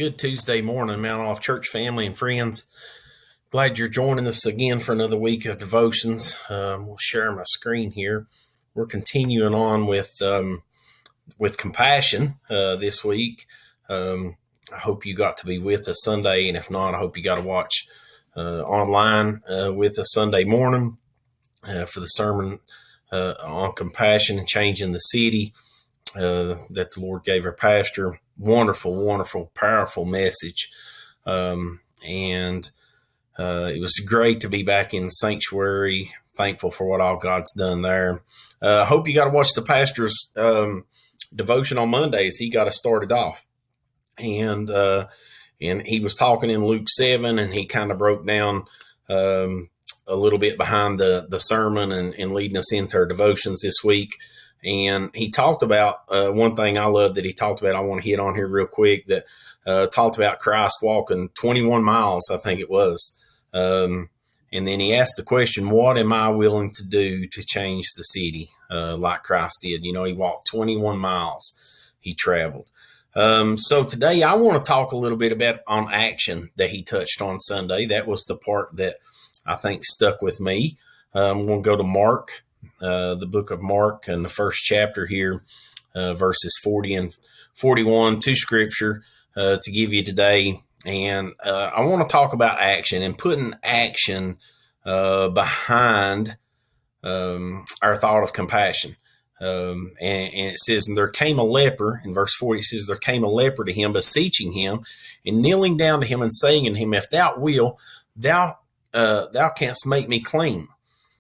Good Tuesday morning, Mount Olive Church family and friends. Glad you're joining us again for another week of devotions. We'll share my screen here. We're continuing on with compassion this week. I hope you got to be with us Sunday, and if not, I hope you got to watch online with us Sunday morning for the sermon on compassion and changing the city that the Lord gave our pastor. Wonderful, powerful message. It was great to be back in the sanctuary. Thankful for what all God's done there. I hope you got to watch the pastor's devotion on Mondays. He got us started off. And he was talking in Luke 7, and he kind of broke down a little bit behind the sermon and leading us into our devotions this week. And he talked about one thing I love that he talked about. I want to hit on here real quick that talked about Christ walking 21 miles, I think it was. And then he asked the question, what am I willing to do to change the city like Christ did? You know, he walked 21 miles. He traveled. So today I want to talk a little bit about on action that he touched on Sunday. That was the part that I think stuck with me. I'm going to go to Mark. The book of Mark and the first chapter here, verses 40 and 41 to scripture to give you today. And I want to talk about action and putting action behind our thought of compassion. And it says, and there came a leper, in verse 40, it says, there came a leper to him, beseeching him and kneeling down to him and saying unto him, if thou wilt, thou canst make me clean.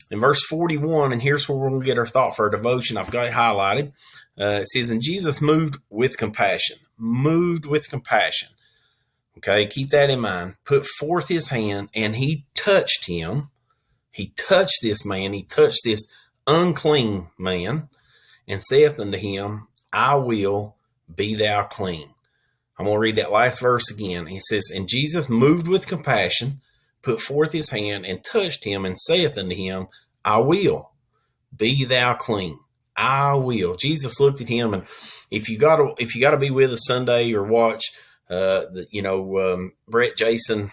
In verse 41, and here's where we're going to get our thought for our devotion. I've got it highlighted. It says, and Jesus moved with compassion. Moved with compassion. Okay, keep that in mind. Put forth his hand, and he touched him. He touched this man. He touched this unclean man, and saith unto him, I will, be thou clean. I'm going to read that last verse again. He says, and Jesus moved with compassion, put forth his hand and touched him and saith unto him, I will, be thou clean. I will. Jesus looked at him, and if you got to be with us Sunday or watch, Brett, Jason,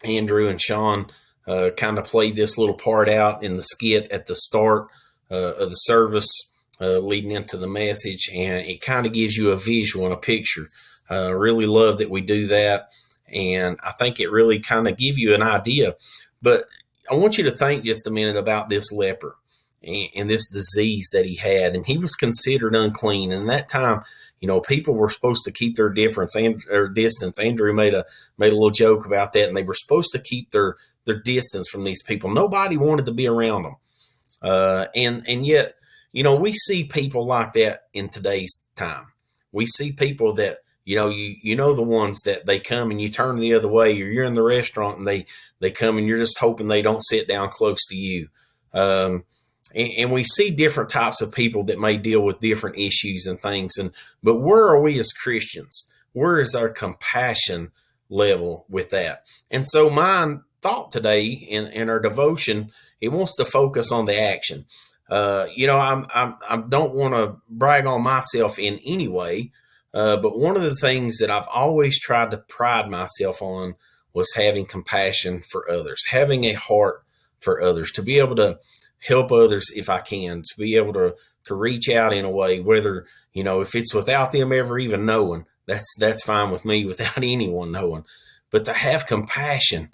Andrew, and Sean kind of played this little part out in the skit at the start of the service, leading into the message, and it kind of gives you a visual and a picture. Really love that we do that. And I think it really kind of give you an idea. But I want you to think just a minute about this leper and this disease that he had. And he was considered unclean. And that time, people were supposed to keep their distance. Andrew made a little joke about that. And they were supposed to keep their distance from these people. Nobody wanted to be around them. And yet, we see people like that in today's time. We see people that, the ones that they come and you turn the other way, or you're in the restaurant and they come and you're just hoping they don't sit down close to you. And we see different types of people that may deal with different issues and things. But where are we as Christians? Where is our compassion level with that? And so my thought today in our devotion, it wants to focus on the action. I don't want to brag on myself in any way. But one of the things that I've always tried to pride myself on was having compassion for others, having a heart for others, to be able to help others if I can, to be able to reach out in a way, whether, if it's without them ever even knowing, that's fine with me, without anyone knowing. But to have compassion,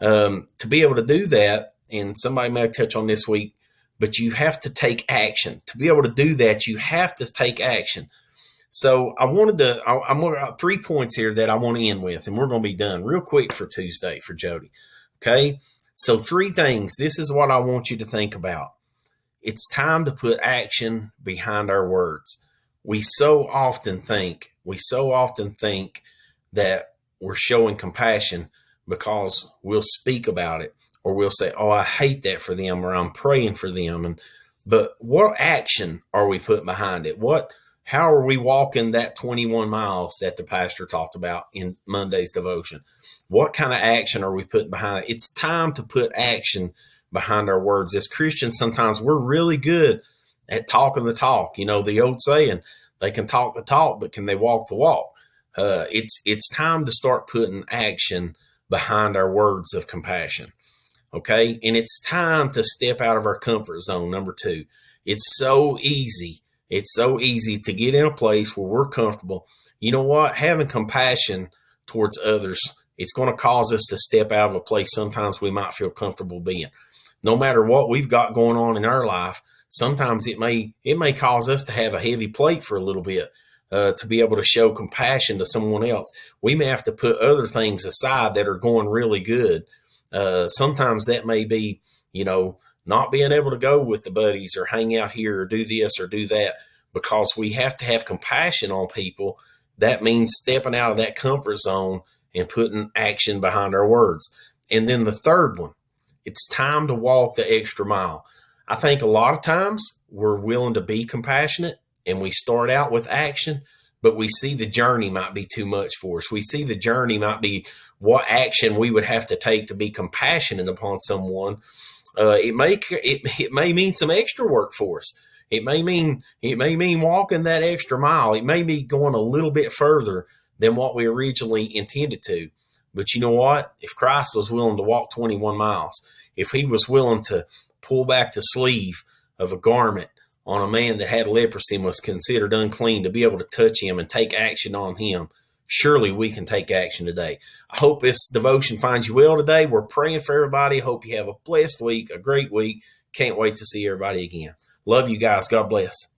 to be able to do that, and somebody may touch on this week, but you have to take action. To be able to do that, you have to take action. So I'm going to 3 points here that I want to end with, and we're going to be done real quick for Tuesday for Jody. Okay. So 3 things. This is what I want you to think about. It's time to put action behind our words. We so often think that we're showing compassion because we'll speak about it, or we'll say, oh, I hate that for them, or I'm praying for them. But what action are we putting behind it? How are we walking that 21 miles that the pastor talked about in Monday's devotion? What kind of action are we putting behind it? It's time to put action behind our words. As Christians, sometimes we're really good at talking the talk. The old saying, they can talk the talk, but can they walk the walk? It's time to start putting action behind our words of compassion. Okay. And it's time to step out of our comfort zone. Number two, it's so easy. It's so easy to get in a place where we're comfortable. You know what? Having compassion towards others, it's going to cause us to step out of a place sometimes we might feel comfortable being. No matter what we've got going on in our life, sometimes it may cause us to have a heavy plate for a little bit. To be able to show compassion to someone else, we may have to put other things aside that are going really good. Sometimes that may be, not being able to go with the buddies or hang out here or do this or do that, because we have to have compassion on people. That means stepping out of that comfort zone and putting action behind our words. And then the third one, it's time to walk the extra mile. I think a lot of times we're willing to be compassionate and we start out with action, but we see the journey might be too much for us. We see the journey might be what action we would have to take to be compassionate upon someone. It may mean some extra work for us. It may mean walking that extra mile. It may be going a little bit further than what we originally intended to. But you know what? If Christ was willing to walk 21 miles, if he was willing to pull back the sleeve of a garment on a man that had leprosy and was considered unclean, to be able to touch him and take action on him, surely we can take action today. I hope this devotion finds you well today. We're praying for everybody. Hope you have a blessed week, a great week. Can't wait to see everybody again. Love you guys. God bless.